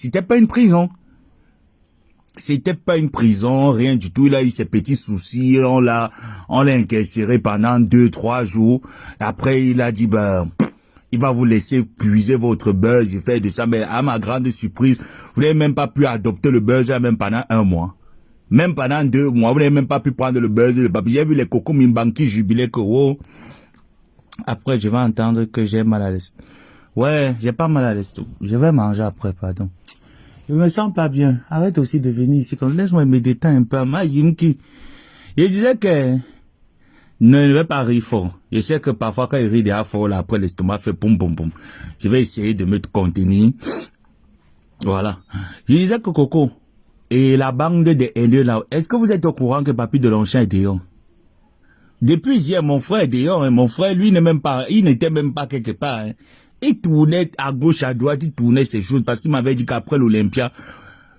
C'était pas une prison. C'était pas une prison, rien du tout. Il a eu ses petits soucis, on l'a incarcéré pendant 2-3 jours. Après, il a dit, ben, il va vous laisser puiser votre buzz, il fait de ça. Mais à ma grande surprise, vous n'avez même pas pu adopter le buzz même pendant 1 mois. Même pendant 2 mois, vous n'avez même pas pu prendre le buzz de le papier. J'ai vu les cocos Mimban qui jubilaient que, oh. Après, je vais entendre que j'ai mal à l'estomac. Ouais, j'ai pas mal à l'estomac. Je vais manger après, pardon. Je me sens pas bien. Arrête aussi de venir ici. Laisse-moi me détendre un peu. Je disais que ne vais pas rire fort. Je sais que parfois quand il rit déjà fort, là, après l'estomac fait poum poum poum. Je vais essayer de me contenir. Voilà. Je disais que Coco et la bande des haineux là, est-ce que vous êtes au courant que Papy de Longchamp est dehors? Depuis hier, mon frère est dehors. Hein. Mon frère, lui, il n'était même pas quelque part. Hein. Il tournait à gauche, à droite, il tournait ces choses parce qu'il m'avait dit qu'après l'Olympia,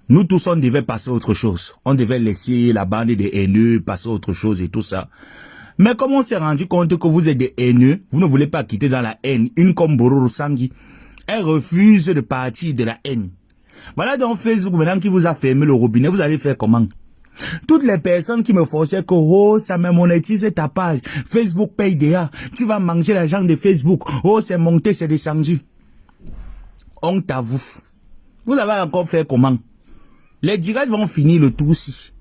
nous tous, on devait passer à autre chose. On devait laisser la bande des haineux, passer à autre chose et tout ça. Mais comme on s'est rendu compte que vous êtes des haineux, vous ne voulez pas quitter dans la haine, une comme Bororo Sangui, elle refuse de partir de la haine. Voilà donc Facebook maintenant qui vous a fermé le robinet, vous allez faire comment? Toutes les personnes qui me forçaient que, oh, ça me monétise ta page. Facebook paye déjà. Tu vas manger l'argent de Facebook. Oh, c'est monté, c'est descendu. Honte à vous. Vous avez encore fait comment? Les directs vont finir le tour ci.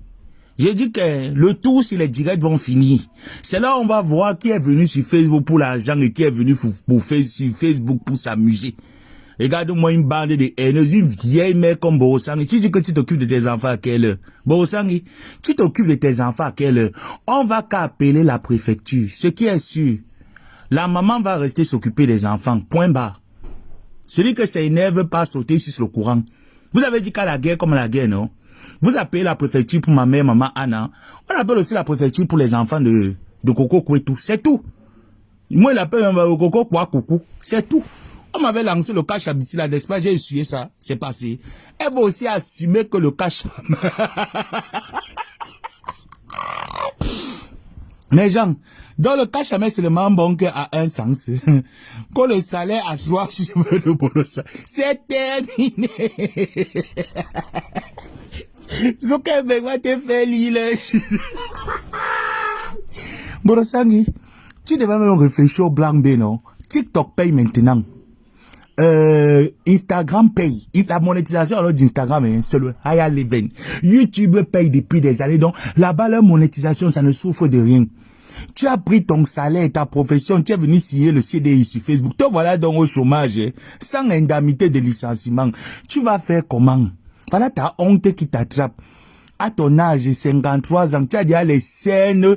J'ai dit que le tour si les directs vont finir. C'est là où on va voir qui est venu sur Facebook pour l'argent et qui est venu pour faire sur Facebook pour s'amuser. Regarde-moi une bande de haineux, une vieille mère comme Borosangi. Tu dis que tu t'occupes de tes enfants à quelle heure? Borosangi, tu t'occupes de tes enfants à quelle heure? On va qu'à appeler la préfecture. Ce qui est sûr, la maman va rester s'occuper des enfants. Point barre. Celui que ça énerve pas sauter sur le courant. Vous avez dit qu'à la guerre comme la guerre, non? Vous appelez la préfecture pour ma mère, maman Anna. On appelle aussi la préfecture pour les enfants de Coco Kouetou. C'est tout. Moi, il appelle Coco Kouakou. C'est tout. On m'avait lancé le cash à Bissi là, n'est-ce pas? J'ai essuyé ça, c'est passé. Elle va aussi assumer que le cash. Mais Jean, dans le cash à mettre seulement bon qu'à un sens. Quand le salaire a 3 cheveux de Borosa, c'est terminé. Zuckerberg va te faire l'île. Borosangi, tu devais même réfléchir au blanc B, non? TikTok paye maintenant. Instagram paye. La monétisation alors d'Instagram, hein, c'est le higher level. YouTube paye depuis des années. Donc, là-bas, la monétisation, ça ne souffre de rien. Tu as pris ton salaire et ta profession, tu es venu signer le CDI sur Facebook. Te voilà donc au chômage, hein, sans indemnité de licenciement. Tu vas faire comment? Voilà ta honte qui t'attrape. À ton âge, 53 ans, tu as déjà les scènes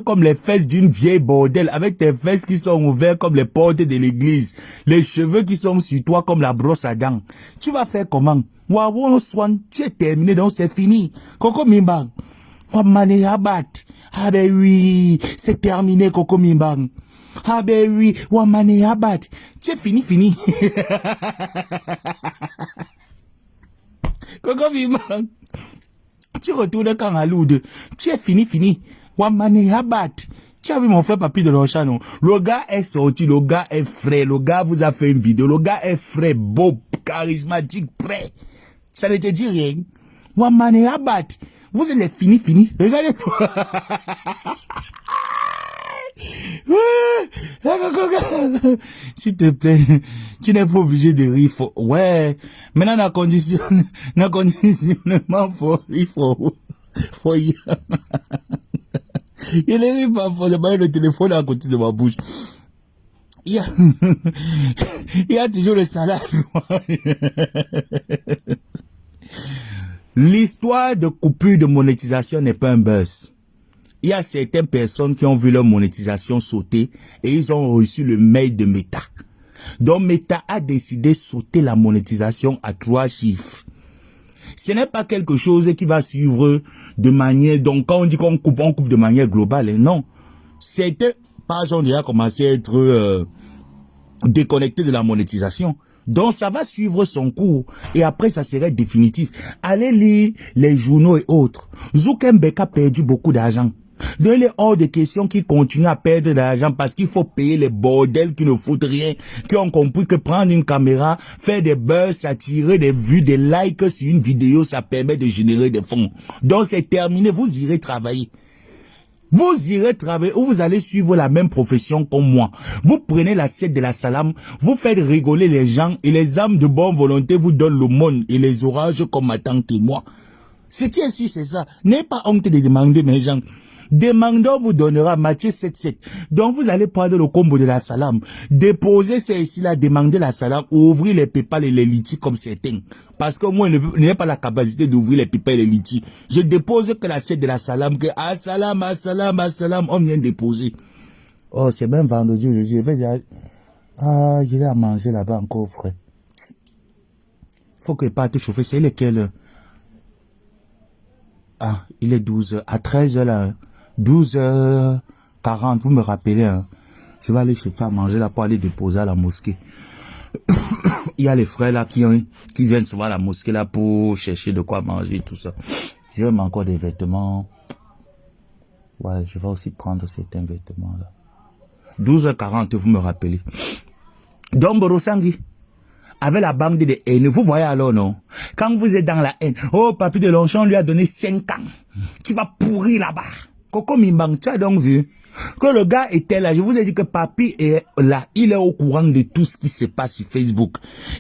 comme les fesses d'une vieille bordel, avec tes fesses qui sont ouvertes comme les portes de l'église, les cheveux qui sont sur toi comme la brosse à dents. Tu vas faire comment? Waouh, Swan, tu es terminé, donc c'est fini. Coco Mimbang. Wamane Abat. Ah ben oui, c'est terminé, Coco Mimbang. Ah ben oui, Wamane Abat. Tu es fini. Coco Mimbang. Tu retournes quand à Lourdes. Tu es fini. Wamane Abat. Tu as vu mon frère Papy de Longchamp, non? Le gars est sorti, le gars est frais, le gars vous a fait une vidéo, le gars est frais, beau, charismatique, prêt. Ça ne te dit rien. Wamane Abat. Vous êtes fini. Regardez-toi. S'il te plaît, tu n'es pas obligé de rire. Ouais, maintenant la conditionnement, il faut y... Il ne rit pas fort, j'ai pas eu le téléphone à côté de ma bouche. Il y a toujours le salaire. L'histoire de coupure de monétisation n'est pas un buzz. Il y a certaines personnes qui ont vu leur monétisation sauter et ils ont reçu le mail de Meta. Donc Meta a décidé de sauter la monétisation à 3 chiffres. Ce n'est pas quelque chose qui va suivre de manière... Donc quand on dit qu'on coupe, on coupe de manière globale. Hein, non. Certaines pages ont déjà commencé à être déconnectées de la monétisation. Donc ça va suivre son cours et après ça serait définitif. Allez lire les journaux et autres. Zuckerberg a perdu beaucoup d'argent. Donc, il est hors de question qu'ils continuent à perdre de l'argent parce qu'il faut payer les bordels qui ne foutent rien, qui ont compris que prendre une caméra, faire des buzz, attirer des vues, des likes sur une vidéo, ça permet de générer des fonds. Donc, c'est terminé, vous irez travailler. Vous irez travailler ou vous allez suivre la même profession comme moi. Vous prenez l'assiette de la salam, vous faites rigoler les gens et les âmes de bonne volonté vous donnent le monde et les orages comme ma tante et moi. Ce qui est sûr, c'est ça. N'ayez pas honte de demander mes gens. Demandeur vous donnera Matthieu 7,7. Donc vous allez prendre le combo de la salam, déposer c'est ici là, demander la salam, ouvrir les PayPal et les litis comme certains. Parce que moi, je n'ai pas la capacité d'ouvrir les PayPal et les litis. Je dépose que l'assiette de la salam, que assalam, assalam, assalam, on vient déposer. Oh, c'est même vendredi, je vais dire, je vais à manger là-bas encore, frère. Faut que pas te chauffer, c'est lequel? Ah, il est 12h. À 13h là, 12h40, vous me rappelez, hein. Je vais aller chercher à manger là pour aller déposer à la mosquée. Il y a les frères là qui viennent souvent à la mosquée là pour chercher de quoi manger, tout ça. Je vais encore des vêtements. Ouais, je vais aussi prendre certains vêtements là. 12h40, vous me rappelez. Donc, Borosangi, avec la bande de haine, vous voyez alors, non? Quand vous êtes dans la haine, oh, Papy de Longchamp lui a donné 5 ans. Tu vas pourrir là-bas. Coco Mimbang, tu as donc vu que le gars était là. Je vous ai dit que Papy est là. Il est au courant de tout ce qui se passe sur Facebook.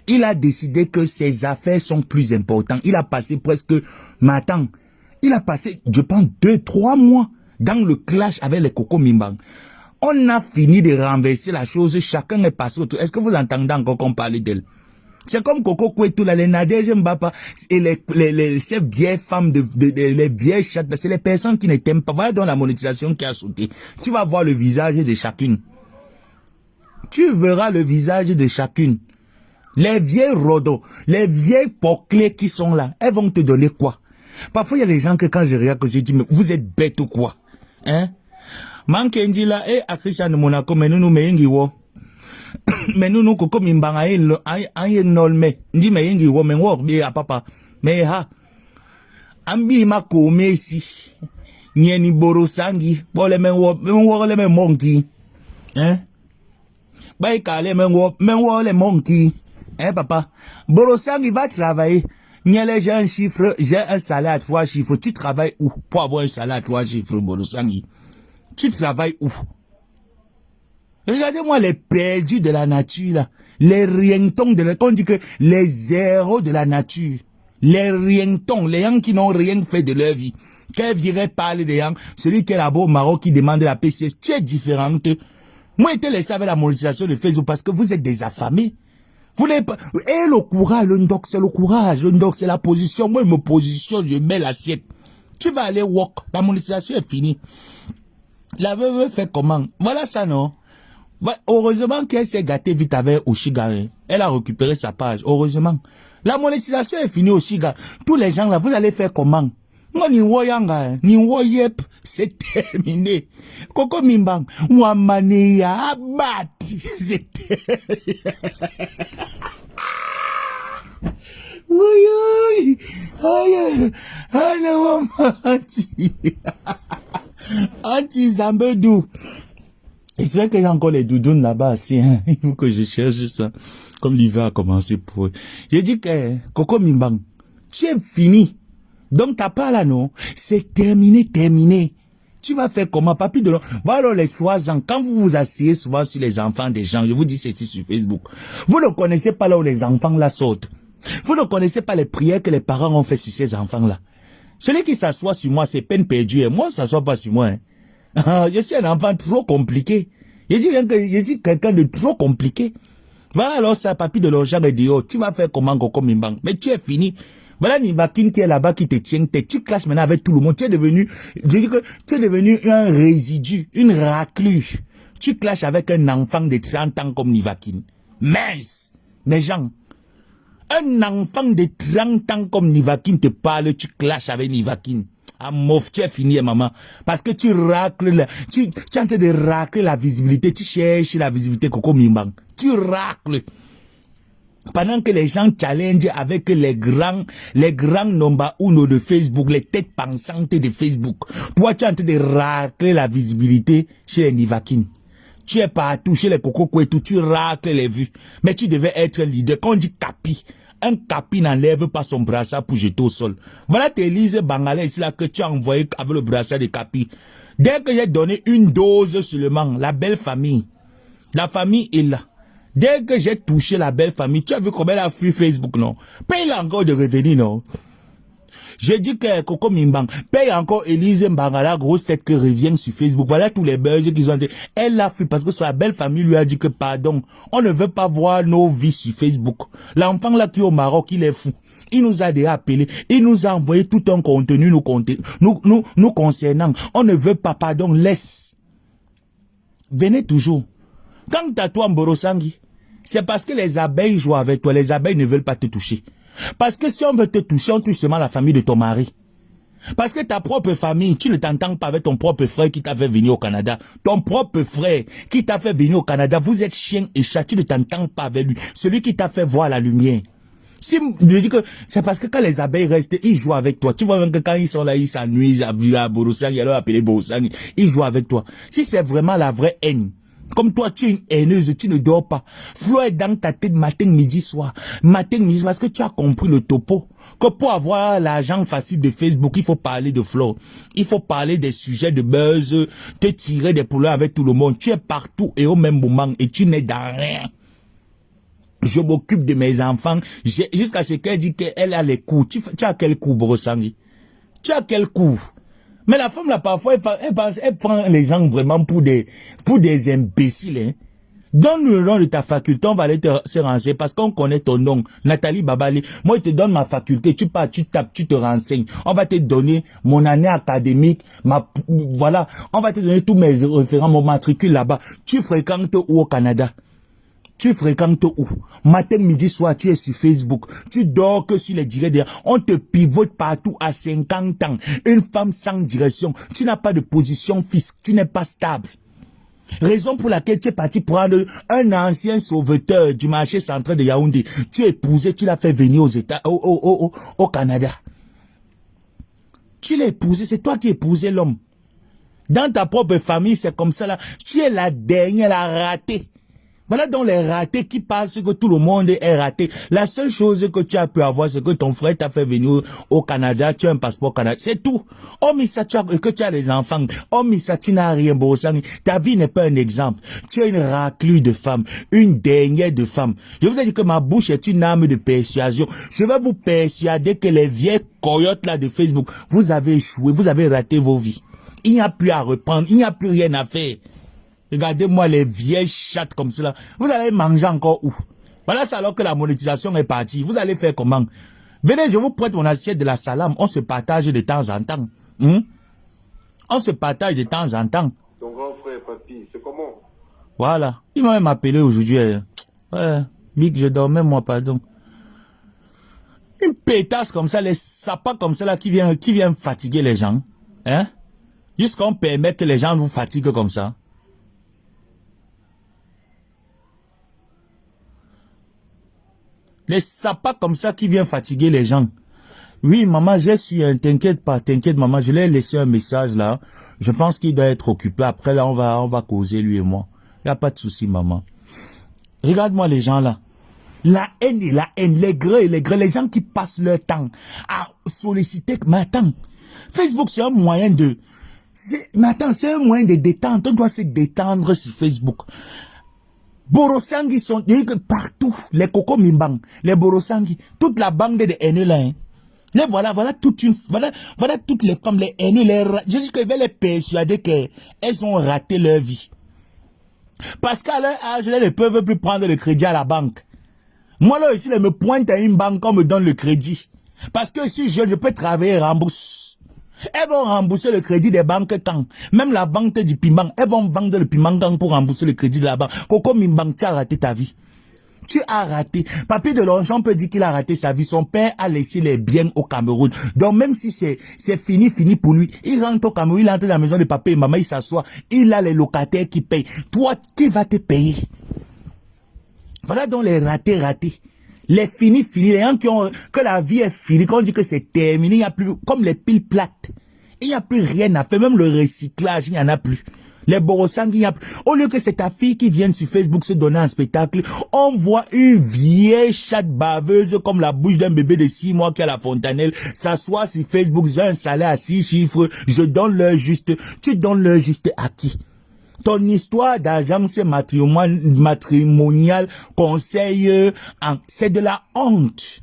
Il a décidé que ses affaires sont plus importantes. Il a passé presque, mais attends, il a passé, je pense, 2-3 mois dans le clash avec les Coco Mimbang. On a fini de renverser la chose. Chacun est passé autour. Est-ce que vous entendez encore qu'on parle d'elle? C'est comme Coco Kouetou, les Nadège Mbapa, et ces vieilles femmes, les vieilles chattes, c'est les personnes qui ne t'aiment pas. Voilà dans la monétisation qui a sauté. Tu vas voir le visage de chacune. Tu verras le visage de chacune. Les vieilles rodos, les vieilles poclés qui sont là, elles vont te donner quoi? Parfois, il y a des gens que quand je regarde, que je dis, mais vous êtes bêtes ou quoi? Hein? Mankendi là, à Christian de Monaco, mais nous meyengi wo. Mais nous Coco Mimbanga aye nolme ndi meyengi wo mengo bi a papa mais ha ambi mako mesi nyeni Borosangi bole mengo le monkey hein bay kale mengo le monkey hein papa Borosangi va travailler. Nyele j'ai un chiffre, j'ai un salaire à 3 chiffres. Tu travailles où pour avoir un salaire à 3 chiffres, Borosangi? Tu travailles où? Regardez-moi les perdus de la nature, là. Les rientons de la... On dit que les zéros de la nature. Les rientons, les gens qui n'ont rien fait de leur vie. Qu'elle virait parler des gens, celui qui est là-bas au Maroc qui demande la PCS, tu es différente. Moi, je te laisse avec la monétisation de Facebook parce que vous êtes des affamés. Vous n'avez pas... Et le courage, le ndoc, c'est le courage. Le ndoc, c'est la position. Moi, je me positionne, je mets l'assiette. Tu vas aller walk. La monétisation est finie. La veuve fait comment? Voilà ça, non? Heureusement qu'elle s'est gâtée vite avec Oshiga. Elle a récupéré sa page. Heureusement. La monétisation est finie, Oshiga. Tous les gens là, vous allez faire comment? C'est terminé. Coco Mimbang. Wamaneya abati. C'est oui, aïe, anti Zambedou. Et c'est vrai qu'il y a encore les doudounes là-bas aussi, hein. Il faut que je cherche ça. Comme l'hiver a commencé pour eux. J'ai dit que, Coco Mimbang, tu es fini. Donc t'as pas là, non? C'est terminé. Tu vas faire comment, Papy de l'eau? Voilà les 3 ans. Quand vous vous asseyez souvent sur les enfants des gens, je vous dis c'est ici sur Facebook. Vous ne connaissez pas là où les enfants là sautent. Vous ne connaissez pas les prières que les parents ont fait sur ces enfants là. Celui qui s'assoit sur moi, c'est peine perdue. Et moi, ça s'assoit pas sur moi, hein. Je suis un enfant trop compliqué. Je dis bien que je suis quelqu'un de trop compliqué. Voilà alors ça, Papy de l'argent et dit, oh, tu vas faire comment, Coco Mimbang? Mais tu es fini. Voilà Nivakin qui est là-bas qui te tient tête. Tu clashes maintenant avec tout le monde. Tu es devenu, je dis que tu es devenu un résidu, une raclure. Tu clashes avec un enfant de 30 ans comme Nivakin. Mince. Mes gens. Un enfant de 30 ans comme Nivakin te parle, tu clashes avec Nivakin. Ah, mof, tu es fini, maman. Parce que tu racles, tu es en train de racler la visibilité. Tu cherches la visibilité, Coco Mimbang. Tu racles. Pendant que les gens challengent avec les grands number uno de Facebook, les têtes pensantes de Facebook. Toi, tu es en train de racler la visibilité chez les Nivakin. Tu es partout chez les Coco Kouetou, tu racles les vues. Mais tu devais être leader. Quand on dit capi, un capi n'enlève pas son brassard pour jeter au sol. Voilà tes Élise Bangalais ici là que tu as envoyé avec le brassard de capi. Dès que j'ai donné une dose seulement, la belle famille, la famille est là. Dès que j'ai touché la belle famille, tu as vu combien elle a fui Facebook, non? Paye encore de revenir, non? Je dis que Coco Mimbang paye encore Élise Mbangala, grosse tête que revient sur Facebook. Voilà tous les buzz qu'ils ont dit. Elle l'a fui parce que sa belle famille lui a dit que pardon, on ne veut pas voir nos vies sur Facebook. L'enfant là qui est au Maroc, il est fou. Il nous a déjà appelé, il nous a envoyé tout un contenu nous concernant. On ne veut pas, pardon, laisse. Venez toujours. Quand t'as toi Mborosangi, c'est parce que les abeilles jouent avec toi. Les abeilles ne veulent pas te toucher. Parce que si on veut te toucher, on touche seulement la famille de ton mari. Parce que ta propre famille, tu ne t'entends pas avec ton propre frère qui t'a fait venir au Canada. Ton propre frère qui t'a fait venir au Canada, vous êtes chien et chat, tu ne t'entends pas avec lui. Celui qui t'a fait voir la lumière. Si je dis que c'est parce que quand les abeilles restent, ils jouent avec toi. Tu vois même que quand ils sont là, ils s'ennuient, à Borosang, ils leur appellent Borosang, ils jouent avec toi. Si c'est vraiment la vraie haine, comme toi, tu es une haineuse, tu ne dors pas. Flo est dans ta tête matin, midi, soir. Matin, midi, parce que tu as compris le topo. Que pour avoir l'argent facile de Facebook, il faut parler de Flo. Il faut parler des sujets de buzz, te tirer des problèmes avec tout le monde. Tu es partout et au même moment et tu n'es dans rien. Je m'occupe de mes enfants. Jusqu'à ce qu'elle dit qu'elle a les coups. Tu as quel coup, Brossangi? Tu as quel coup? Mais la femme là, parfois, elle prend les gens vraiment pour des imbéciles, hein. Donne le nom de ta faculté, on va aller se renseigner parce qu'on connaît ton nom, Nathalie Babali. Moi, je te donne ma faculté, tu pars, tu tapes, tu te renseignes. On va te donner mon année académique, voilà. On va te donner tous mes référents, mon matricule là-bas. Tu fréquentes où au Canada? Tu fréquentes où? Matin, midi, soir, tu es sur Facebook. Tu dors que sur les directs. On te pivote partout à 50 ans. Une femme sans direction. Tu n'as pas de position fixe. Tu n'es pas stable. Raison pour laquelle tu es parti prendre un ancien sauveteur du marché central de Yaoundé. Tu es épousé, tu l'as fait venir aux États, au Canada. Tu l'as épousé, c'est toi qui as épousé l'homme. Dans ta propre famille, c'est comme ça là. Tu es la dernière, la ratée. Voilà donc les ratés qui pensent que tout le monde est raté. La seule chose que tu as pu avoir, c'est que ton frère t'a fait venir au Canada, tu as un passeport canadien. C'est tout. Oh, mais ça, que tu as des enfants. Oh, mais ça, tu n'as rien, Borosang. Ta vie n'est pas un exemple. Tu as une raclure de femme, une dernière de femme. Je vous ai dit que ma bouche est une arme de persuasion. Je vais vous persuader que les vieilles coyotes là de Facebook, vous avez échoué, vous avez raté vos vies. Il n'y a plus à reprendre, il n'y a plus rien à faire. Regardez-moi les vieilles chattes comme cela. Vous allez manger encore où? Voilà, c'est alors que la monétisation est partie. Vous allez faire comment? Venez, je vous prête mon assiette de la salame. On se partage de temps en temps. On se partage de temps en temps. Ton grand frère, papy, c'est comment? Voilà. Il m'a même appelé aujourd'hui. Ouais, Big, je dormais moi, pardon. Une pétasse comme ça, les sapins comme ça là qui viennent fatiguer les gens. Hein? Jusqu'on permet que les gens vous fatiguent comme ça. Les sapins comme ça qui viennent fatiguer les gens. Oui, maman, je suis t'inquiète pas, maman, je lui ai laissé un message là. Je pense qu'il doit être occupé. Après là, on va causer lui et moi. Il n'y a pas de souci, maman. Regarde-moi les gens là. La haine et la haine, les grès, les gens qui passent leur temps à solliciter. Mais attends, Facebook c'est un moyen de... Mais attends, c'est un moyen de détente. On doit se détendre sur Facebook. Borosangi sont partout. Les Coco Mimbang, les Borosangi, toute la bande de haineux là. Hein. Les voilà toutes les femmes, les haineux, je dis que je vais les persuader qu'elles ont raté leur vie. Parce qu'à leur âge, elles ne peuvent plus prendre le crédit à la banque. Moi là ici, elles me pointent à une banque, on me donne le crédit. Parce que si je peux travailler et rembourser. Elles vont rembourser le crédit des banques quand? Même la vente du piment. Elles vont vendre le piment quand pour rembourser le crédit de la banque. Coco Mimbang, tu as raté ta vie. Tu as raté. Papy de Longchamp peut dire qu'il a raté sa vie. Son père a laissé les biens au Cameroun. Donc même si c'est fini pour lui, il rentre au Cameroun, il entre dans la maison de papa et maman, il s'assoit. Il a les locataires qui payent. Toi, qui va te payer? Voilà donc les ratés. Les finis, les gens que la vie est finie, quand on dit que c'est terminé, il n'y a plus, comme les piles plates. Il n'y a plus rien à faire, même le recyclage, il n'y en a plus. Les borosang, il n'y a plus. Au lieu que c'est ta fille qui vienne sur Facebook se donner un spectacle, on voit une vieille chatte baveuse comme la bouche d'un bébé de 6 mois qui a la fontanelle, s'assoit sur Facebook, j'ai un salaire à 6 chiffres, je donne leur juste. Tu donnes leur juste à qui? Ton histoire d'agence matrimoniale conseil, c'est de la honte.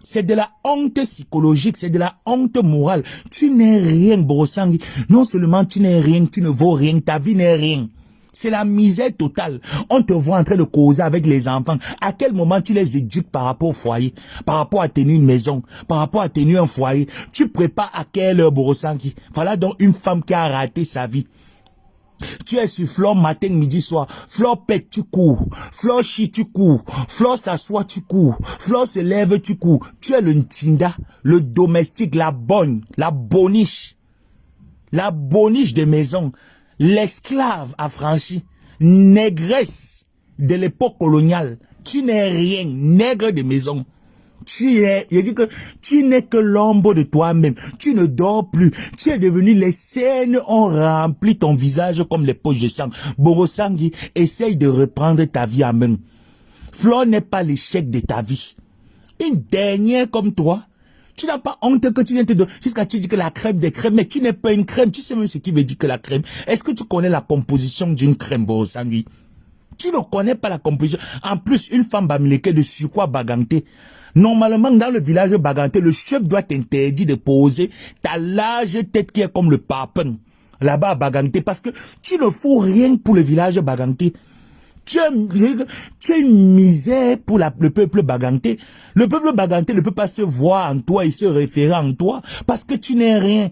C'est de la honte psychologique, c'est de la honte morale. Tu n'es rien, Borosangi. Non seulement tu n'es rien, tu ne vaux rien, ta vie n'est rien. C'est la misère totale. On te voit en train de causer avec les enfants. À quel moment tu les éduques par rapport au foyer, par rapport à tenir une maison, par rapport à tenir un foyer? Tu prépares à quelle heure, Borosangi? Voilà donc une femme qui a raté sa vie. Tu es sur Flore matin, midi, soir. Flore pète, tu cours. Flore chie, tu cours. Flore s'assoit, tu cours. Flore se lève, tu cours. Tu es le ntinda, le domestique, la bonne, la boniche. La boniche de maison. L'esclave affranchi. Négresse de l'époque coloniale. Tu n'es rien, nègre de maison. Je dis que tu n'es que l'ombre de toi-même. Tu ne dors plus. Tu es devenu, les scènes ont rempli ton visage comme les poches de sang. Borosangi, essaye de reprendre ta vie en main. Flore n'est pas l'échec de ta vie. Une dernière comme toi. Tu n'as pas honte que tu viens te donner, jusqu'à tu dis que la crème des crèmes, mais tu n'es pas une crème. Tu sais même ce qui veut dire que la crème. Est-ce que tu connais la composition d'une crème, Borosangi? Tu ne connais pas la composition. En plus, une femme bamileke de surcroît baganté. Normalement, dans le village baganté, le chef doit t'interdire de poser ta large tête qui est comme le papin. Là-bas à Baganté, parce que tu ne fous rien pour le village baganté. Tu es une misère pour le peuple baganté. Le peuple baganté ne peut pas se voir en toi et se référer en toi, parce que tu n'es rien.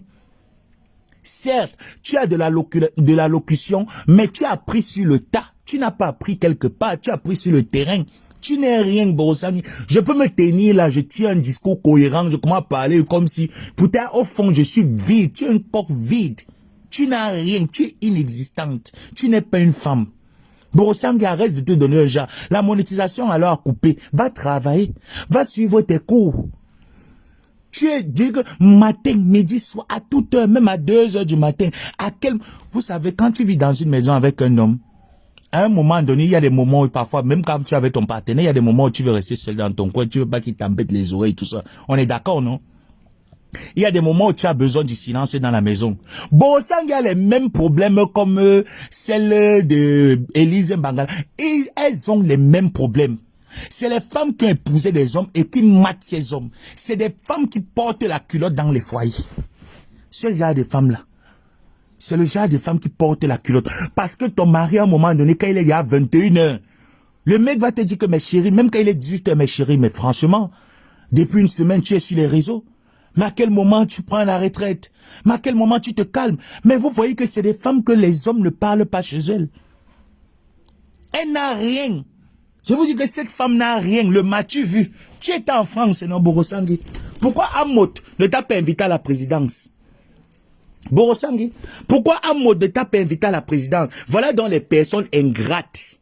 Certes, tu as de la locution, mais tu as appris sur le tas. Tu n'as pas appris quelque part, tu as appris sur le terrain. Tu n'es rien, Borosangi. Je peux me tenir là, je tiens un discours cohérent, je commence à parler comme si, putain, au fond, je suis vide. Tu es un corps vide. Tu n'as rien, tu es inexistante. Tu n'es pas une femme. Borosangi, arrête de te donner un genre. La monétisation alors a coupé. Va travailler. Va suivre tes cours. Tu es, matin, midi, soir, à toute heure, même à 2 heures du matin. Vous savez, quand tu vis dans une maison avec un homme, à un moment donné, il y a des moments où parfois, même quand tu es avec ton partenaire, il y a des moments où tu veux rester seul dans ton coin, tu veux pas qu'il t'embête les oreilles, tout ça. On est d'accord, non? Il y a des moments où tu as besoin du silence dans la maison. Borosangi a les mêmes problèmes comme celles de Élise Mbangala. Elles ont les mêmes problèmes. C'est les femmes qui ont épousé des hommes et qui matent ces hommes. C'est des femmes qui portent la culotte dans les foyers. Ce genre de femmes-là. C'est le genre de femmes qui portent la culotte. Parce que ton mari, à un moment donné, quand il est à 21h, le mec va te dire que mes chéris, même quand il est 18h, mes chéris, mais franchement, depuis une semaine, tu es sur les réseaux. Mais à quel moment tu prends la retraite? Mais à quel moment tu te calmes? Mais vous voyez que c'est des femmes que les hommes ne parlent pas chez elles. Elle n'a rien. Je vous dis que cette femme n'a rien. Le m'as-tu vu? Tu étais en France, non, Borosangi? Pourquoi Amot ne t'a pas invité à la présidence? Borosangi, pourquoi Amot ne t'a pas invité à la présidence? Voilà donc les personnes ingrates.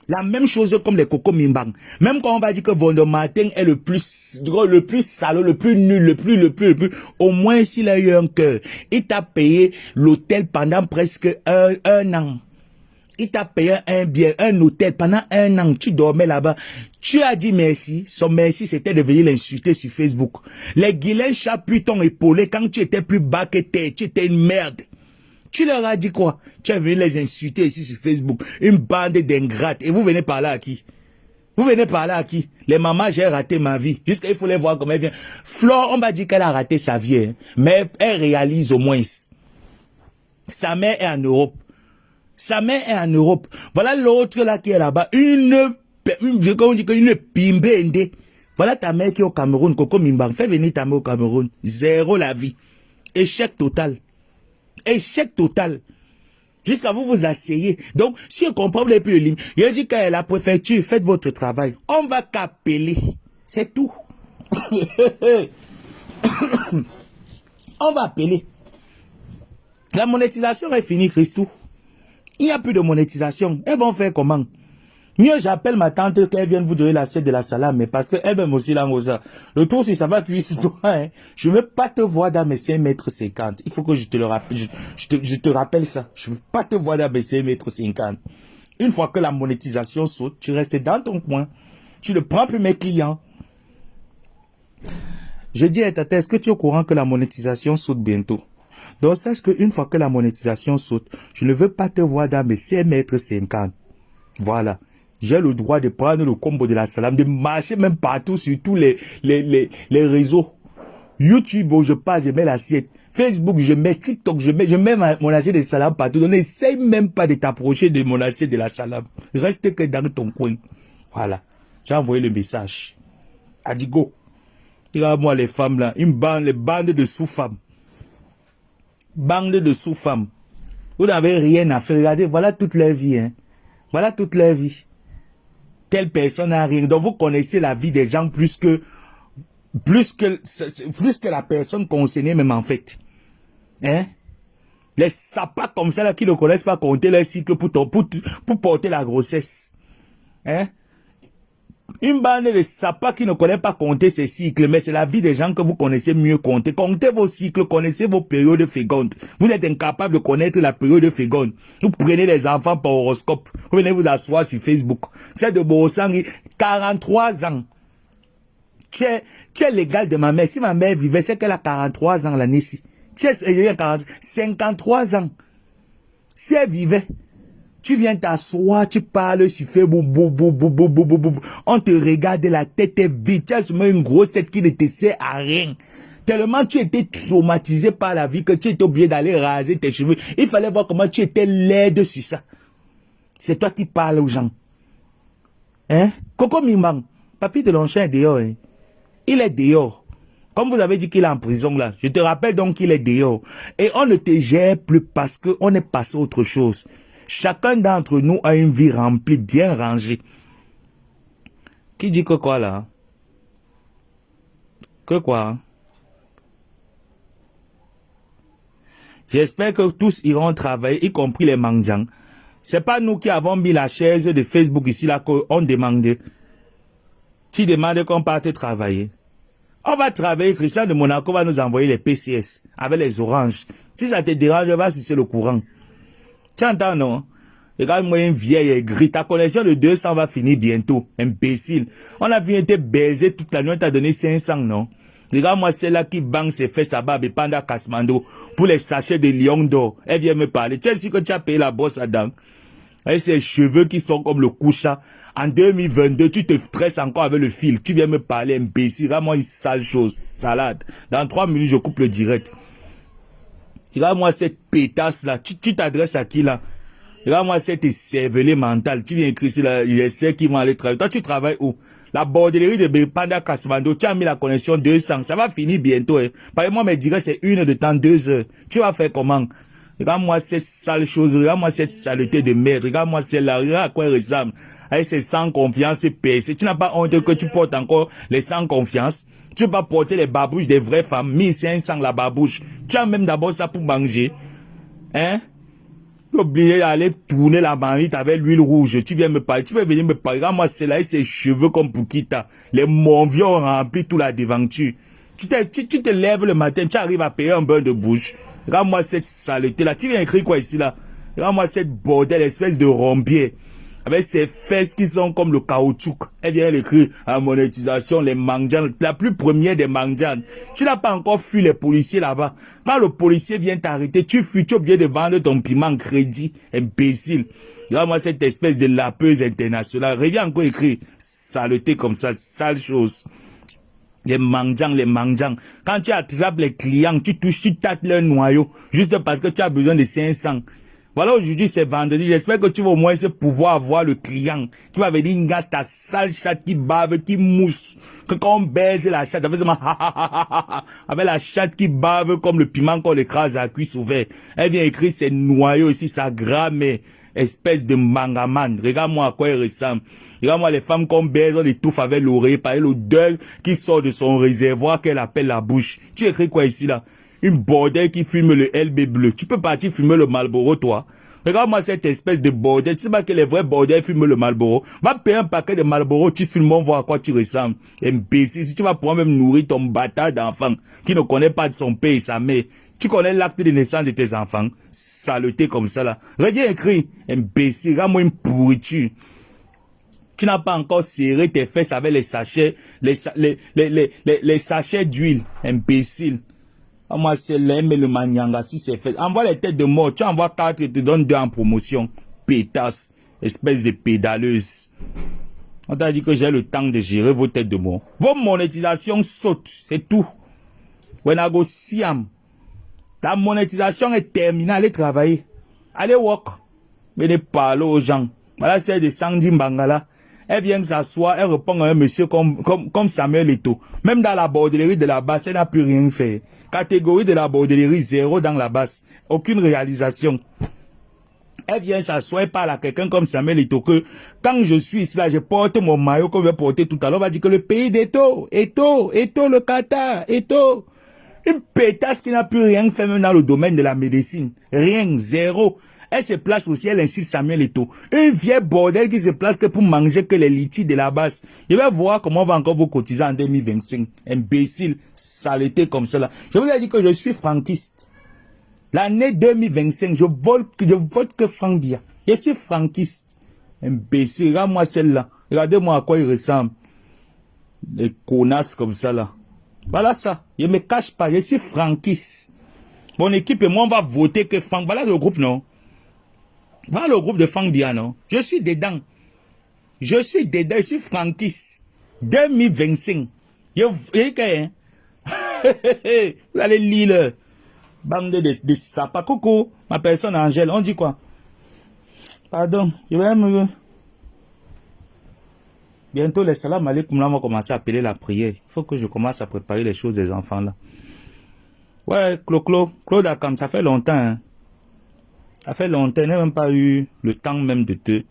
La même chose comme les Coco Mimbang. Même quand on va dire que Vondo Martin est le plus salaud, le plus nul, le plus, au moins s'il a eu un cœur. Il t'a payé l'hôtel pendant presque un an. Il t'a payé un hôtel pendant 1 an. Tu dormais là-bas. Tu as dit merci. Son merci, c'était de venir l'insulter sur Facebook. Les Guilains chappuient ton épaulé quand tu étais plus bas que terre. Tu étais une merde. Tu leur as dit quoi? Tu es venu les insulter ici sur Facebook. Une bande d'ingrates. Et vous venez parler à qui? Vous venez parler à qui? Les mamans, j'ai raté ma vie. Jusqu'à il faut les voir comment elle vient. Flore, on m'a dit qu'elle a raté sa vie. Hein. Mais elle réalise au moins. Sa mère est en Europe. Sa mère est en Europe. Voilà l'autre là qui est là-bas. Une pimbende. Voilà ta mère qui est au Cameroun. Coco Mimbang. Fais venir ta mère au Cameroun. Zéro la vie. Échec total. Échec total. Jusqu'à vous asseyez. Donc, si on comprend les plus lignes, je dis qu'à la préfecture, faites votre travail. On va qu'appeler. C'est tout. On va appeler. La monétisation est finie, Christou. Il n'y a plus de monétisation. Elles vont faire comment? Mieux, j'appelle ma tante qu'elle vienne vous donner l'assiette de la salade, mais parce qu'elle-même aussi là, le tour, si ça va cuire sur toi, hein. Je veux pas te voir dans mes 5,50 m. Il faut que je te le rappelle, je te rappelle ça. Je veux pas te voir dans mes 5,50 m. Une fois que la monétisation saute, tu restes dans ton coin. Tu ne prends plus mes clients. Je dis à Tata, est-ce que tu es au courant que la monétisation saute bientôt? Donc, sache qu'une fois que la monétisation saute, je ne veux pas te voir dans mes 5,50 m. Voilà. J'ai le droit de prendre le combo de la salade, de marcher même partout sur tous les réseaux. YouTube, où je parle, je mets l'assiette. Facebook, je mets TikTok, je mets mon assiette de salade partout. Donc, n'essaye même pas de t'approcher de mon assiette de la salade. Reste que dans ton coin. Voilà. J'ai envoyé le message. Adigo. Regarde-moi les femmes là. Les bandes de sous-femmes. Bandes de sous-femmes. Vous n'avez rien à faire. Regardez, voilà toute leur vie, hein. Voilà toute leur vie. Telle personne n'a rien. Donc vous connaissez la vie des gens plus que la personne concernée même en fait. Hein? Les sapas comme ça là qui ne connaissent pas compter leur cycle pour porter la grossesse. Hein? Une bande de sapas qui ne connaît pas compter ses cycles, mais c'est la vie des gens que vous connaissez mieux compter. Comptez vos cycles, connaissez vos périodes fécondes. Vous êtes incapable de connaître la période féconde. Vous prenez les enfants par horoscope. Vous venez vous asseoir sur Facebook. C'est de Bossang, 43 ans. Tu es l'égal de ma mère. Si ma mère vivait, c'est qu'elle a 43 ans l'année-ci. Tu es 53 ans. Si elle vivait, tu viens t'asseoir, tu parles, tu fais bou. On te regarde, la tête est vide. Tu as seulement une grosse tête qui ne te sert à rien. Tellement tu étais traumatisé par la vie que tu étais obligé d'aller raser tes cheveux. Il fallait voir comment tu étais laide sur ça. C'est toi qui parles aux gens. Hein? Coco Mimang, Papy de Longchamp est dehors. Hein? Il est dehors. Comme vous avez dit qu'il est en prison là. Je te rappelle donc qu'il est dehors. Et on ne te gère plus parce qu'on est passé à autre chose. Chacun d'entre nous a une vie remplie, bien rangée. Qui dit que quoi là? Que quoi? J'espère que tous iront travailler, y compris les mendiants. C'est pas nous qui avons mis la chaise de Facebook ici là qu'on demandait. Tu demandes qu'on parte travailler. On va travailler, Christian de Monaco va nous envoyer les PCS avec les oranges. Si ça te dérange, va sucer le courant. Tu entends, non? Regarde-moi une vieille aigrie. Ta connexion de 200 va finir bientôt. Imbécile. On a bien été baisé toute la nuit. On t'a donné 500, non? Regarde-moi celle-là qui bang ses fesses à Barbe et Panda Kasmando pour les sachets de lion d'or. Elle vient me parler. Tu sais que tu as payé la bosse à dents. Et ses cheveux qui sont comme le coucha. En 2022, tu te stresses encore avec le fil. Tu viens me parler, imbécile. Regarde-moi une sale chose. Salade. Dans 3 minutes, je coupe le direct. Regarde-moi cette pétasse-là. Tu t'adresses à qui, là? Regarde-moi cette cervelée mentale. Tu viens écrire sur là, il essaie qui vont aller travailler. Toi, tu travailles où? La bordellerie de Panda Kasmando, tu as mis la connexion 200. Ça va finir bientôt. Hein. Par-moi, mais dirais c'est 1 heure de temps, 2 heures. Tu vas faire comment? Regarde-moi cette sale chose. Regarde-moi cette saleté de merde. Regarde-moi celle-là. Regarde à quoi elle ressemble. Avec ses sans confiance PC. Tu n'as pas honte que tu portes encore les sans confiance? Tu vas porter les babouches des vraies femmes. 1500 la babouche. Tu as même d'abord ça pour manger. Hein? Tu es obligé d'aller tourner la marmite avec l'huile rouge. Tu viens me parler. Tu peux venir me parler. Regarde-moi celle-là et ses cheveux comme Pukita. Les monvions ont rempli tout la devanture. Tu te lèves le matin. Tu arrives à payer un bain de bouche. Regarde-moi cette saleté-là. Tu viens écrire quoi ici là? Regarde-moi cette bordel, espèce de rombier. Avec ses fesses qui sont comme le caoutchouc. Elle vient l'écrire en monétisation, les mendiants, la plus première des mendiants. Tu n'as pas encore fui les policiers là-bas. Quand le policier vient t'arrêter, tu fuis, tu es obligé de vendre ton piment en crédit, imbécile. Regarde-moi cette espèce de lapeuse internationale. Reviens encore écrire saleté comme ça, sale chose. Les mendiants. Quand tu attrapes les clients, tu touches, tu tâtes leur noyau, juste parce que tu as besoin de 500. Voilà, aujourd'hui, c'est vendredi. J'espère que tu vas au moins pouvoir avoir le client qui va venir gasse ta sale chatte qui bave, qui mousse. Que quand on baise la chatte, avec la chatte qui bave comme le piment qu'on écrase à cuisse ouverte. Elle vient écrire ses noyaux ici, sa grammaire. Espèce de mangaman. Regarde-moi à quoi elle ressemble. Regarde-moi les femmes qu'on baise, on étouffe avec l'oreille, par l'odeur qui sort de son réservoir qu'elle appelle la bouche. Tu écris quoi ici là? Une bordel qui fume le LB bleu. Tu peux partir fumer le Marlboro, toi. Regarde-moi cette espèce de bordel. Tu sais pas que les vrais bordels fument le Marlboro. Va payer un paquet de Marlboro, tu fumes, on voit à quoi tu ressembles. Imbécile. Si tu vas pouvoir même nourrir ton bâtard d'enfant qui ne connaît pas de son père et sa mère. Tu connais l'acte de naissance de tes enfants. Saleté comme ça là. Regarde écrit. Imbécile. Regarde-moi une pourriture. Tu n'as pas encore serré tes fesses avec les sachets, les sachets d'huile. Imbécile. Ah, moi, c'est l'aime et le manianga, si c'est fait. Envoie les têtes de mort. Tu envoies 4 et te donnes 2 en promotion. Pétasse. Espèce de pédaleuse. On t'a dit que j'ai le temps de gérer vos têtes de mort. Vos monétisations sautent. C'est tout. Wenago Siam. Ta monétisation est terminée. Allez travailler. Allez work. Venez parler aux gens. Voilà celle de Sandy Mbangala. Elle vient s'asseoir, elle répond à un monsieur comme Samuel Eto'o. Même dans la bordellerie de la basse, elle n'a plus rien fait. Catégorie de la bordellerie, 0 dans la basse. Aucune réalisation. Elle vient s'asseoir et parle à quelqu'un comme Samuel Eto'o que quand je suis ici là, je porte mon maillot qu'on va porter tout à l'heure. On va dire que le pays d'Eto'o, Eto'o, le Qatar, Eto'o. Une pétasse qui n'a plus rien fait même dans le domaine de la médecine. Rien, 0. Elle se place aussi, elle insulte Samuel Eto'o. Une vieille bordel qui se place que pour manger que les litiges de la base. Je vais voir comment on va encore vous cotiser en 2025. Imbécile, saleté comme cela. Je vous ai dit que je suis franquiste. L'année 2025, je vote que Franck Dia. Je suis franquiste. Imbécile, regarde-moi celle-là. Regardez-moi à quoi il ressemble. Les connasses comme ça là. Voilà ça. Je me cache pas, je suis franquiste. Mon équipe et moi, on va voter que Franck. Voilà le groupe, non? Voilà le groupe de Franck Dia, non? Je suis dedans. Je suis franquiste. 2025. Vous allez lire. Bande de sapas. Coucou, ma personne Angèle. On dit quoi? Pardon, je vais me... Bientôt, les salam alaikum, là, on va commencer à appeler la prière. Il faut que je commence à préparer les choses des enfants, là. Ouais, Claude Akam, ça fait longtemps, hein. Ça fait longtemps, elle n'a même pas eu le temps même de te...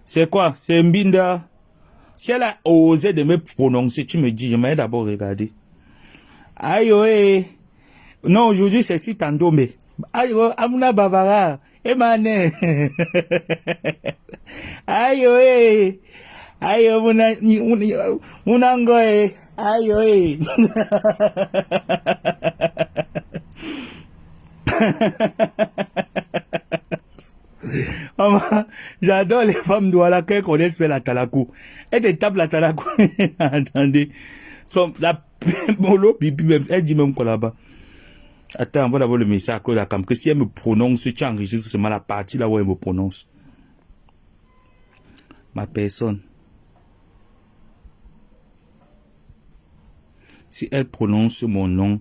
C'est quoi? C'est Mbinda. Si elle a osé de me prononcer, tu me dis, je m'ai d'abord regardé. Aïe, ouais. Non, aujourd'hui, c'est si Tandomé. Aïe, Amuna Bavara. Emane. Aïe, ouais. Aïe, Munangoe. Aïe, ouais. J'adore les femmes douala qui connaissent faire la talakou. Elle te tape la talakou. Attendez. Elle dit même quoi là-bas. Attends, on va d'abord le message à Claude Akam. Que si elle me prononce, tu enregistres seulement la partie là où elle me prononce. Ma personne. Si elle prononce mon nom,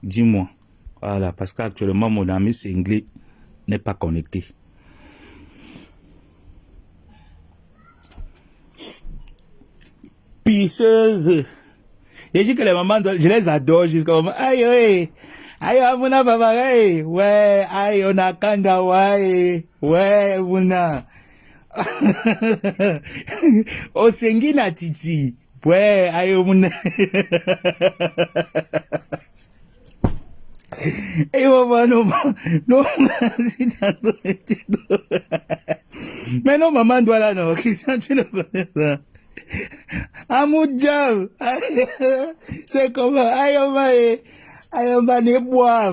dis-moi. Voilà, parce qu'actuellement, mon ami Singlé n'est pas connecté. Pisseuse. J'ai dit que les mamans, je les adore jusqu'à moment. Aïe, aïe. Aïe, amuna babaye. Ouais, aïe, on a kanda, ouais. Ouais, muna. Osengi na titi. Ouais, aïe, muna. Et maman, non, mais non, maman doit là, non, Christian, tu ne connais pas. Amoudjab, c'est comment, ayoma ne bois.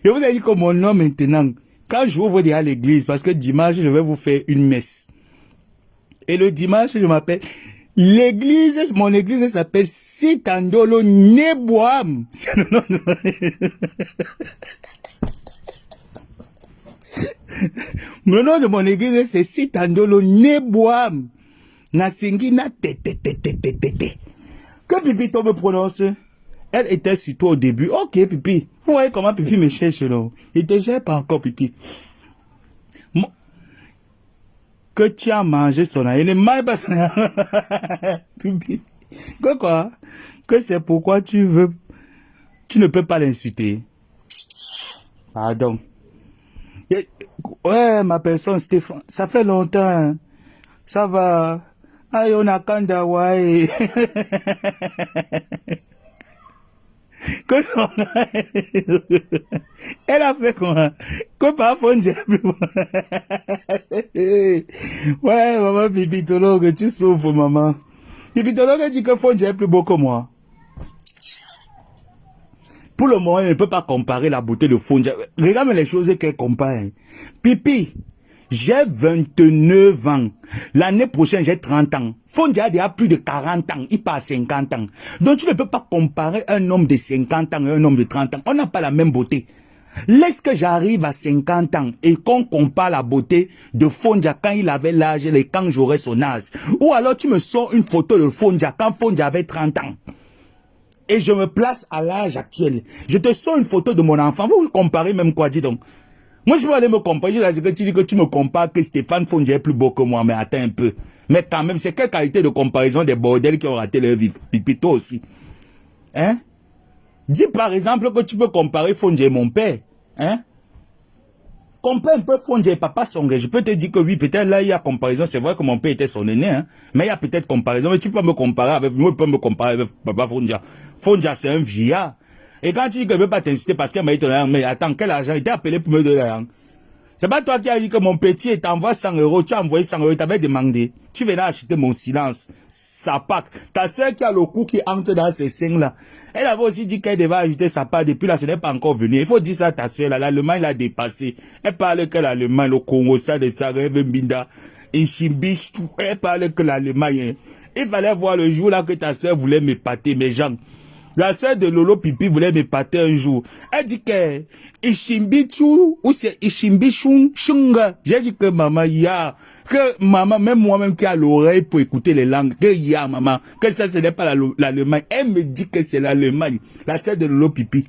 Je vous ai dit que mon nom maintenant, quand je vous vois à l'église, parce que dimanche, je vais vous faire une messe. Et le dimanche, je m'appelle, l'église, mon église s'appelle Sitandolo Neboam. Le nom de mon église, c'est Sitandolo Neboam. Nasingi na tete. Que Pipi toi me prononce? Elle était sur toi au début. Ok, Pipi. Vous voyez comment Pipi me cherche, non? Il te gère pas encore, Pipi. Que tu as mangé son aïe. Il est mal pas son Pipi. Quoi? Que c'est pourquoi tu ne peux pas l'insulter. Pardon. Ouais, ma personne, Stéphane. Ça fait longtemps. Hein. Ça va. Aïe, on a kanda, ouais. que son... Elle a fait quoi? Que par Fonja plus beau. Ouais, maman Pipitologue, tu souffres, maman. Pipitologue dit que Fonja est plus beau que moi. Pour le moment, elle ne peut pas comparer la beauté de Fonja. Regarde les choses qu'elle compare. Pipi, j'ai 29 ans. L'année prochaine, j'ai 30 ans. Fonja a déjà plus de 40 ans. Il passe 50 ans. Donc, tu ne peux pas comparer un homme de 50 ans et un homme de 30 ans. On n'a pas la même beauté. Laisse que j'arrive à 50 ans et qu'on compare la beauté de Fonja quand il avait l'âge et quand j'aurai son âge. Ou alors, tu me sors une photo de Fonja quand Fonja avait 30 ans. Et je me place à l'âge actuel. Je te sors une photo de mon enfant. Vous comparez même quoi, dis donc. Moi, je vais aller me comparer. Tu dis que tu me compares que Stéphane Fonja est plus beau que moi, mais attends un peu. Mais quand même, c'est quelle qualité de comparaison des bordels qui ont raté leur vie? Pipi, toi aussi. Hein? Dis par exemple que tu peux comparer Fonja et mon père. Hein? Compare un peu Fonja et Papa Songé. Je peux te dire que oui, peut-être là, il y a comparaison. C'est vrai que mon père était son aîné, hein. Mais il y a peut-être comparaison. Mais tu peux me comparer avec, moi, je peux me comparer avec Papa Fonja. Fonja, c'est un vieillard. Et quand tu dis que je ne veux pas t'inciter parce qu'elle m'a dit ton argent, mais attends, quel argent? Il t'a appelé pour me donner l'argent. C'est pas toi qui as dit que mon petit t'envoie 100 euros, tu as envoyé 100 euros, tu avais demandé. Tu venais acheter mon silence. Sa Pâque. Ta sœur qui a le cou qui entre dans ces seins-là. Elle avait aussi dit qu'elle devait ajouter sa part. Depuis là, ce n'est pas encore venu. Il faut dire ça à ta sœur là. L'Allemagne l'a dépassé. Elle parle que l'Allemagne, le Congo, ça, de sa rêve, Mbinda, Inchimbiche, tout. Elle parle que l'Allemagne. Il fallait voir le jour là que ta sœur voulait m'épater, mes gens. La sœur de Lolo Pipi voulait m'épater un jour. Elle dit que Ishimbichu ou c'est Ishimbichung Shunga. J'ai dit que maman, ya, que maman, même moi-même qui a l'oreille pour écouter les langues, que ya maman, que ça ce n'est pas l'Allemagne. Elle me dit que c'est l'Allemagne. La sœur de Lolo Pipi.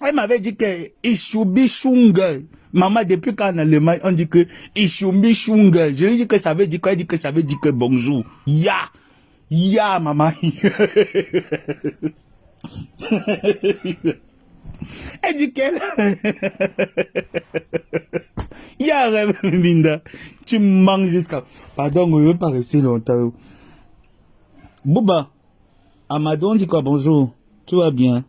Elle m'avait dit que Ishumbichunga. Maman, depuis qu'en Allemagne, on dit que Ishumbichunga. Je lui ai dit que ça veut dire quoi? Elle dit que ça veut dire que bonjour. Ya. Ya, maman. Elle dit qu'elle... Ya, rêve, Linda. Tu manges jusqu'à... Pardon, je ne veux pas rester longtemps. Bouba. Amadon dit quoi? Bonjour. Tu vas bien?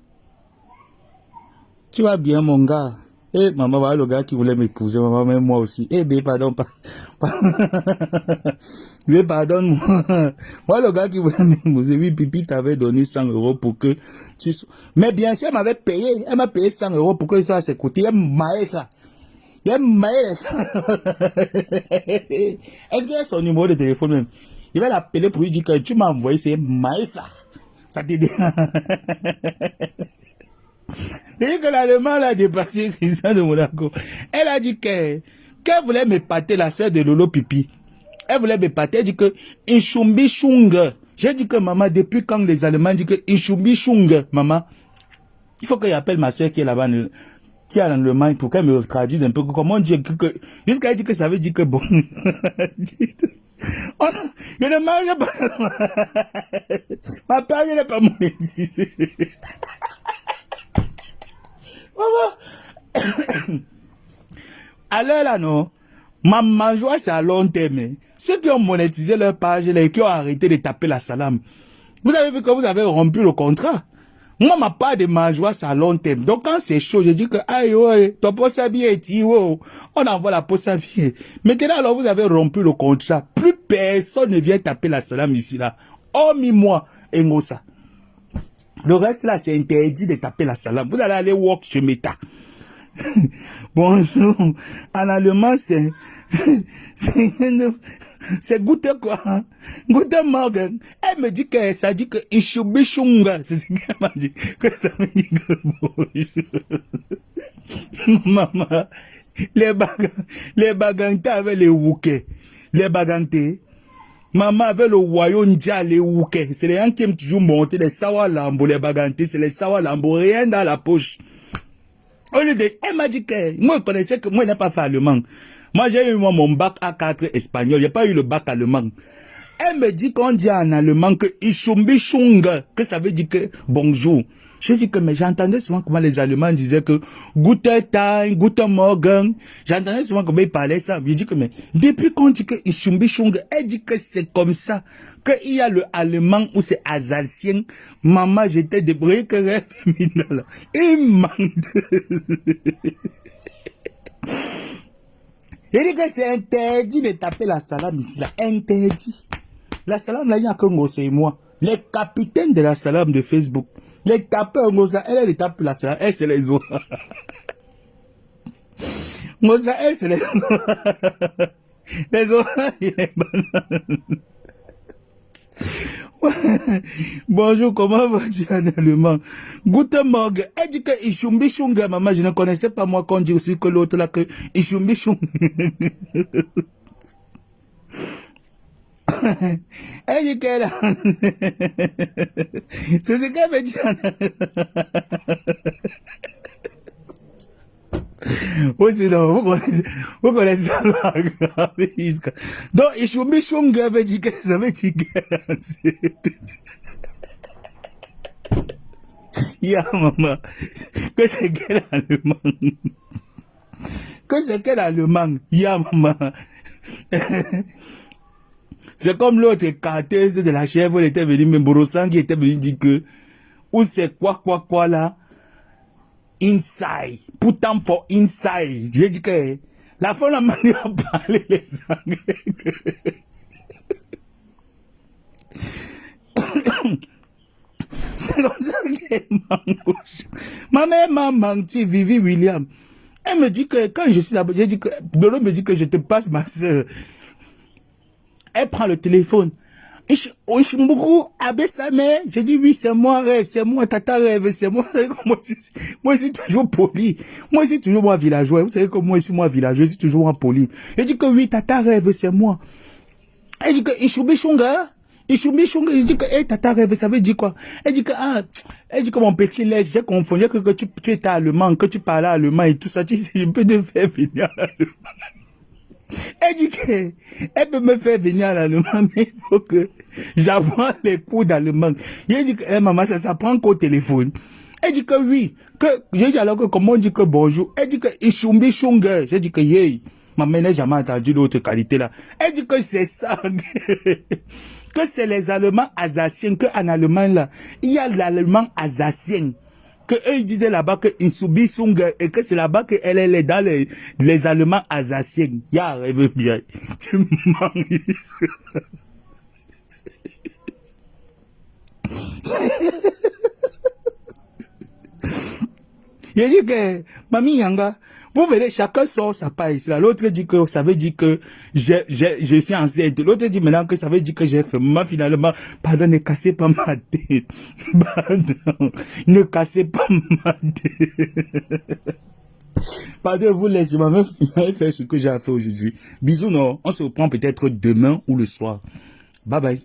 Tu vas bien, mon gars? Eh, maman, voilà le gars qui voulait m'épouser, maman, même moi aussi. Eh, bé, pardon, oui, pardonne-moi. Moi, le gars qui voulait m'épouser, oui, Pipi t'avait donné 100 euros pour que tu... Mais bien sûr, elle m'avait payé. Elle m'a payé 100 euros pour que je sois à ses côtés. Elle m'a ça. Elle m'a ça. Est-ce qu'il y a son numéro de téléphone même? Il va l'appeler pour lui dire que tu m'as envoyé, c'est Maïsa. Ça te dit. Et que l'Allemand l'a dépassé Christian de Monaco. Elle a dit qu'elle voulait m'épater, la sœur de Lolo Pipi. Elle voulait m'épater, elle dit que Inchumbi Shung. J'ai dit que maman, depuis quand les Allemands disent que Inchumbi Shung, maman, il faut que j'appelle ma sœur qui est là-bas, qui est en Allemagne, pour qu'elle me traduise un peu comment on dit que, jusqu'à elle dit que ça veut dire que bon. Oh, je ne mange pas. Ma page n'est pas monétisée. Alors là, non, ma joie, c'est à long terme. Ceux qui ont monétisé leur page, et qui ont arrêté de taper la salam, vous avez vu que vous avez rompu le contrat. Moi, ma part de ma joie, c'est à long terme. Donc, quand c'est chaud, je dis que, aïe, ouais, ton poste à billet est on envoie la poste à billet. Maintenant, alors, vous avez rompu le contrat. Plus personne ne vient taper la salam ici, là. Hormis moi, Ngosa. Le reste, là, c'est interdit de taper la salam. Vous allez aller walk chez Meta. Bonjour. En allemand, c'est Gute quoi. Gute Morgen. Elle me dit que ça dit que Ishubishunga. C'est ce qu'elle m'a dit. Que ça veut dire que bonjour. Maman. Les bagantés avec les wouké. Les bagantés. Maman avait le royaume Dja, les wouké. C'est les gens qui aiment toujours monter les sawalambo, les bagantés. C'est les sawalambo. Rien dans la poche. Elle m'a dit que, moi, je connaissais que moi, je n'ai pas fait allemand. Moi, j'ai eu mon bac A4 espagnol. J'ai pas eu le bac allemand. Elle me dit qu'on dit en allemand que Ishumbi Shung, que ça veut dire que bonjour. Je dis que, mais j'entendais souvent comment les Allemands disaient que Guten Tag, Guten Morgen. J'entendais souvent comment ils parlaient ça. Je dis que, mais depuis qu'on dit que Ishumbichung, elle dit que c'est comme ça. Qu'il y a le allemand ou c'est alsacien. Maman, j'étais débrouillé que rêve là. Il manque. Il dit que c'est interdit de taper la salade ici là. Interdit. La salade là, il y a que Ngosa et moi. Les capitaines de la salade de Facebook. Les tapeurs Ngosa, elle tape la salade. Elle, c'est les autres. Ngosa, elle, c'est les autres. Les autres, il est banane. Bonjour, comment vas-tu en allemand? Guten Morgen. Elle dit que Ishumbichunga, maman, je ne connaissais pas moi qu'on dit aussi que l'autre là que Ishumbichunga. Elle dit qu'elle a... C'est ce qu'elle veut dire. Oui, c'est non, vous connaissez ça. Donc, Ishumbichunga veut dire que ça veut dire que... Ya maman, que c'est quel allemand? Que c'est quel allemand? Ya maman. C'est comme l'autre carteuse de la chèvre, elle était venue, même Borosang qui était venu dire que, ou c'est quoi là? Inside. Put them for inside. J'ai dit que, la fois la manière de parler les Anglais. C'est comme ça qu'elle m'embauche. Ma mère m'a menti, Vivi William. Elle me dit que, quand je suis là-bas, j'ai dit que, Doro me dit que je te passe ma soeur. Elle prend le téléphone. J'ai dit oui, c'est moi, rêve, c'est moi, tata rêve, c'est moi. Moi, je suis toujours poli. Moi, je suis toujours moi villageois. Vous savez que moi, je suis moi villageois, je suis toujours moi poli. Elle dit que oui, tata rêve, c'est moi. Elle dit que Ishumbichunga, je dis que, hey, tata rêve, ça veut dire quoi? Elle dit que, elle dit que mon petit lait, j'ai confondu que tu étais allemand, que tu parlais allemand et tout ça, tu sais, je peux te faire venir à l'allemand. Elle dit que, elle peut me faire venir à l'allemand, mais il faut que j'apprends les cours d'allemand. Elle dit que, hey, maman, ça s'apprend qu'au téléphone. Elle dit que oui, que, j'ai dit alors que comment on dit que bonjour. Elle dit que Ishumbichunga. J'ai dit que yé, maman n'a jamais entendu l'autre qualité là. Elle dit que c'est ça, que c'est les Allemands alsaciens, que en allemand là, il y a l'allemand alsacien. Que eux ils disaient là-bas que Ishumbichunga et que c'est là-bas qu'elle est dans les Allemands alsaciens. Ya, rêve bien. Tu manges. Il dit que, Mamie Yanga, vous verrez, chacun sort sa paille. L'autre dit que ça veut dire que je suis enceinte. L'autre dit maintenant que ça veut dire que j'ai fait. Moi, finalement, pardon, ne cassez pas ma tête. Pardon, ne cassez pas ma tête. Pardon, vous laissez, ma meuf, faire ce que j'ai fait aujourd'hui. Bisous, non. On se reprend peut-être demain ou le soir. Bye bye.